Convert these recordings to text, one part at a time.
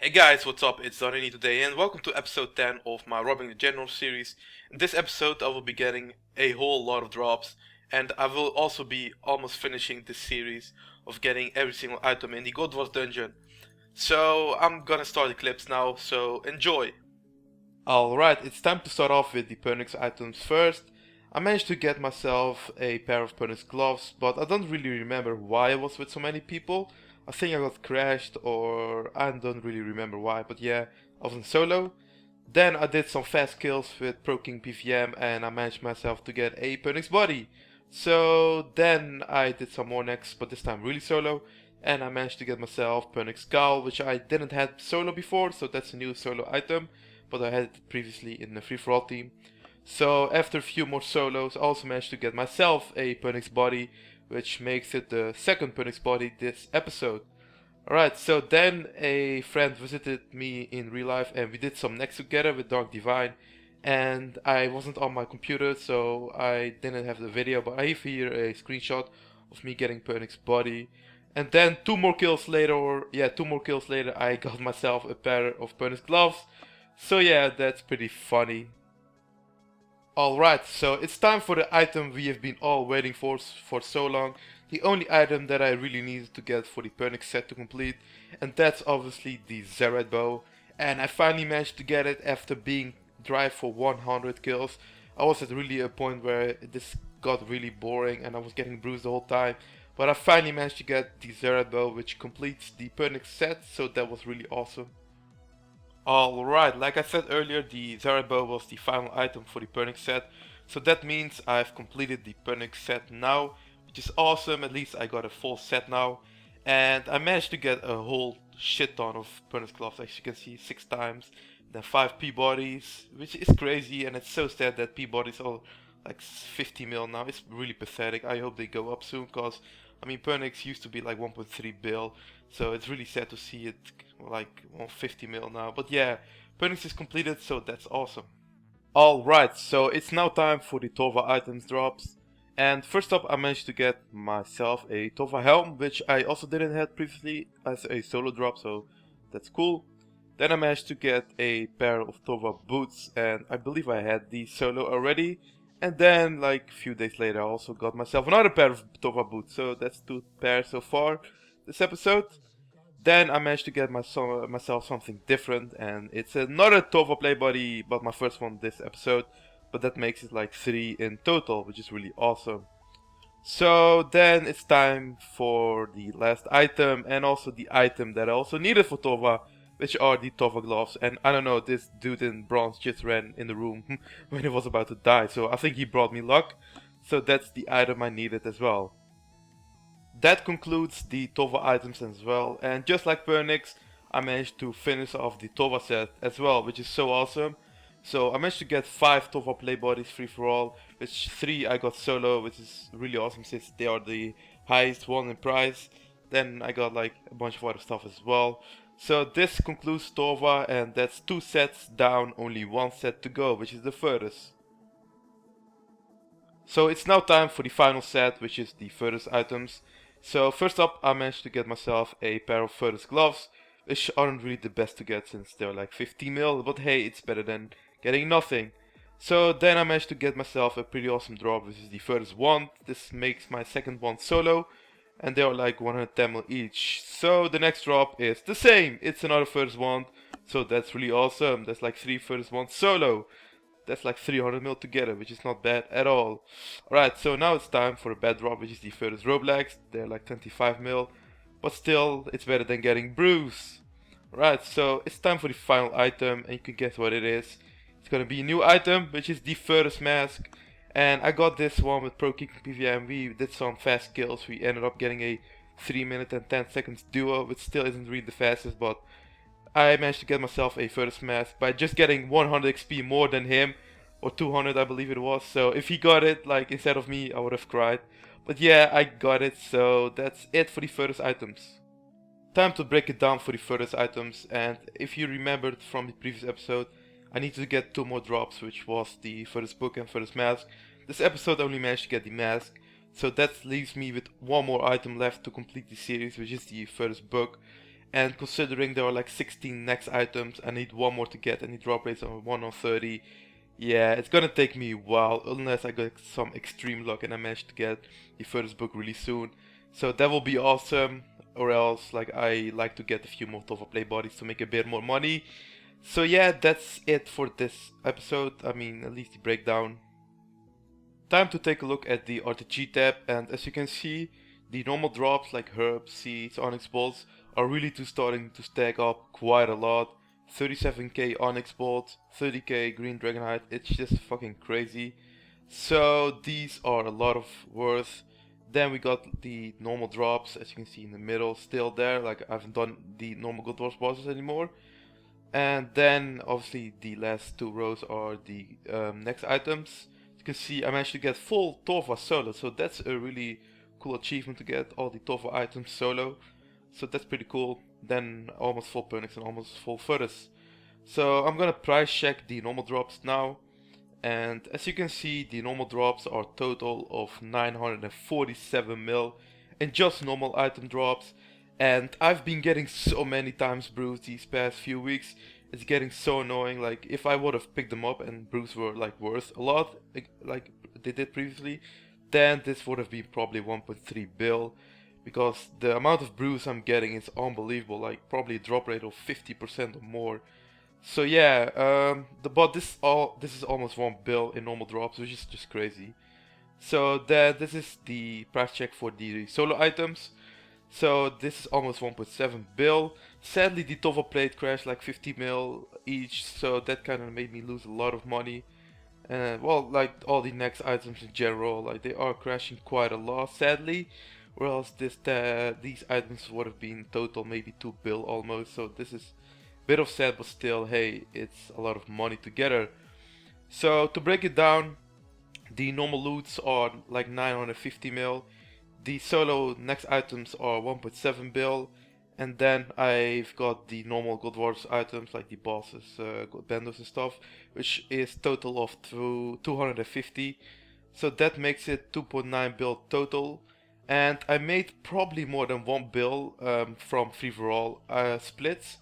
Hey guys, what's up? It's Zarini today and welcome to episode 10 of my Robbing the General series. In this episode I will be getting a whole lot of drops, and I will also be almost finishing this series of getting every single item in the God Wars dungeon. So I'm gonna start the clips now, so enjoy! Alright, it's time to start off with the Pernix items first. I managed to get myself a pair of Bandos Gloves, but I don't really remember why I was with so many people. I think I got crashed, or I don't really remember why, but yeah, I was in solo. Then I did some fast kills with Pro King PVM and I managed myself to get a Pernix body. So then I did some more next, but this time really solo. And I managed to get myself Pernix Gown, which I didn't have solo before, so that's a new solo item. But I had it previously in the free-for-all team. So after a few more solos, I also managed to get myself a Pernix body, which makes it the second Pernix body this episode. Alright, so then a friend visited me in real life and we did some next together with Dark Divine. And I wasn't on my computer, so I didn't have the video, but I have here a screenshot of me getting Pernix body. And then two more kills later, I got myself a pair of Bandos Gloves. So yeah, that's pretty funny. Alright, so it's time for the item we have been all waiting for so long. The only item that I really needed to get for the Pernix set to complete. And that's obviously the Zamorak bow. And I finally managed to get it after being dry for 100 kills. I was at really a point where this got really boring and I was getting bruised the whole time. But I finally managed to get the Zamorak bow, which completes the Pernix set, so that was really awesome. Alright, like I said earlier, the Zamorak bow was the final item for the Pernix set, so that means I've completed the Pernix set now, which is awesome. At least I got a full set now, and I managed to get a whole shit ton of Bandos Gloves, as you can see, 6 times, then 5 P-bodies, which is crazy, and it's so sad that P-bodies are like 50 mil now. It's really pathetic. I hope they go up soon, cause I mean Pernix used to be like 1.3 bill, so it's really sad to see it like 150 mil now. But yeah, Pernix is completed, so that's awesome. Alright, so it's now time for the Torva items drops. And first up I managed to get myself a Torva Helmet, which I also didn't have previously as a solo drop, so that's cool. Then I managed to get a pair of Torva Boots, and I believe I had the solo already. And then, like a few days later, I also got myself another pair of Torva Boots. So that's 2 pairs so far this episode. Then I managed to get myself something different, and it's another Torva Platebody, but my first one this episode. But that makes it like 3 in total, which is really awesome. So then it's time for the last item, and also the item that I also needed for Torva, which are the Torva Gloves. And I don't know, this dude in bronze just ran in the room when he was about to die, so I think he brought me luck. So that's the item I needed as well. That concludes the Torva items as well, and just like Pernix, I managed to finish off the Torva set as well, which is so awesome. So I managed to get 5 Torva Platebodies free for all, which 3 I got solo, which is really awesome since they are the highest one in price. Then I got like a bunch of other stuff as well. So this concludes Torva, and that's 2 sets down, only 1 set to go, which is the furthest. So it's now time for the final set, which is the furthest items. So first up I managed to get myself a pair of Bandos Gloves, which aren't really the best to get since they're like 15 mil, but hey, it's better than getting nothing. So then I managed to get myself a pretty awesome drop, which is the Bandos Wand. This makes my second one solo, and they are like 110 mil each. So the next drop is the same, it's another Bandos Wand, so that's really awesome. That's like 3 Bandos Wands solo. That's like 300 mil together, which is not bad at all. Alright, so now it's time for a bad drop, which is the Bandos Roblex. They're like 25 mil, but still, it's better than getting bruised. Right, so it's time for the final item, and you can guess what it is. It's gonna be a new item, which is the Bandos Mask. And I got this one with Pro King PVM. We did some fast kills. We ended up getting a 3 minute and 10 seconds duo, which still isn't really the fastest, but I managed to get myself a Bandos Mask by just getting 100 XP more than him, or 200 I believe it was. So if he got it, like instead of me, I would have cried. But yeah, I got it, so that's it for the Bandos items. Time to break it down for the Bandos items, and if you remembered from the previous episode, I needed to get 2 more drops, which was the Bandos book and Bandos mask. This episode I only managed to get the mask, so that leaves me with 1 more item left to complete the series, which is the Bandos book. and considering there are like 16 next items, I need one more to get, and the drop rates are 1 on 30. Yeah, it's gonna take me a while, unless I get some extreme luck and I manage to get the first book really soon. So that will be awesome, or else like I like to get a few more Torva Platebodies to make a bit more money. So yeah, that's it for this episode, I mean at least the breakdown. Time to take a look at the RTG tab, and as you can see, the normal drops like herbs, seeds, onyx bolts are really starting to stack up quite a lot. 37k onyx bolts, 30k green dragonhide, it's just fucking crazy. So these are a lot of worth. Then we got the normal drops, as you can see in the middle, still there, like I haven't done the normal Good Wars bosses anymore. And then obviously the last two rows are the next items. You can see I managed to get full Torva solo, so that's a really cool achievement to get all the Torva items solo. So that's pretty cool. Then almost full Pernix and almost full Furthus. So I'm gonna price check the normal drops now. And as you can see, the normal drops are a total of 947 mil in just normal item drops. And I've been getting so many times brews these past few weeks. It's getting so annoying. Like if I would have picked them up and brews were like worth a lot, like they did previously, then this would have been probably 1.3 bill. Because the amount of brews I'm getting is unbelievable. Like probably a drop rate of 50% or more. So yeah, but this is almost 1 bill in normal drops, which is just crazy. So this is the price check for the solo items. So this is almost 1.7 bill. Sadly the Torva plate crashed like 50 mil each, so that kind of made me lose a lot of money. Well, like all the next items in general, like they are crashing quite a lot, sadly. Or else these items would have been total maybe 2 bill almost, so this is a bit of sad, but still, hey, it's a lot of money together. So to break it down, the normal loots are like 950 mil. The solo next items are 1.7 bill, and then I've got the normal God Wars items like the bosses, Bandos and stuff, which is total of 250. So that makes it 2.9 bill total, and I made probably more than 1 bill from free for all splits.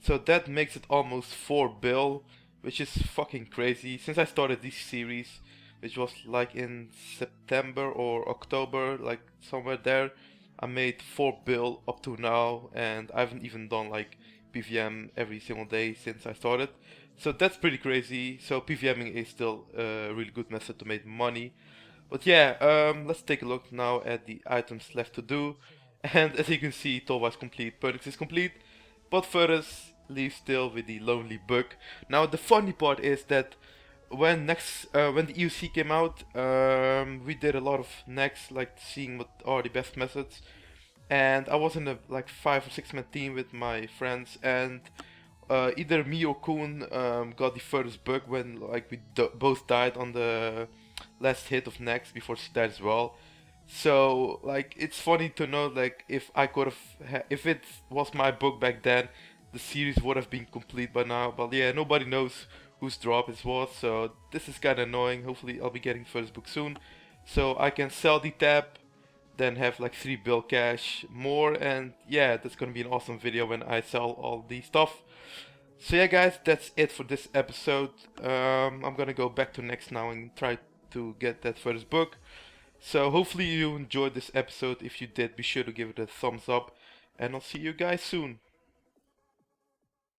So that makes it almost 4 bill, which is fucking crazy. Since I started this series, which was like in September or October, like somewhere there, I made 4 bill up to now, and I haven't even done like PVM every single day since I started. So that's pretty crazy. So PVMing is still a really good method to make money. But yeah, let's take a look now at the items left to do. And as you can see, Torva is complete, Pernix is complete, but Furthus leaves still with the lonely book. Now the funny part is that when the EUC came out, we did a lot of next, like seeing what are the best methods, and I was in a like 5 or 6 man team with my friends, and either me or Koen got the first bug when like we both died on the last hit of next before she died as well. So like it's funny to know like if I could have if it was my book back then, the series would have been complete by now. But yeah, nobody knows whose drop it was, so this is kind of annoying. Hopefully I'll be getting first book soon, so I can sell the tab, then have like 3 bill cash more, and yeah, that's gonna be an awesome video when I sell all the stuff. So yeah guys, that's it for this episode. I'm gonna go back to next now and try to get that first book. So hopefully you enjoyed this episode. If you did, be sure to give it a thumbs up, and I'll see you guys soon.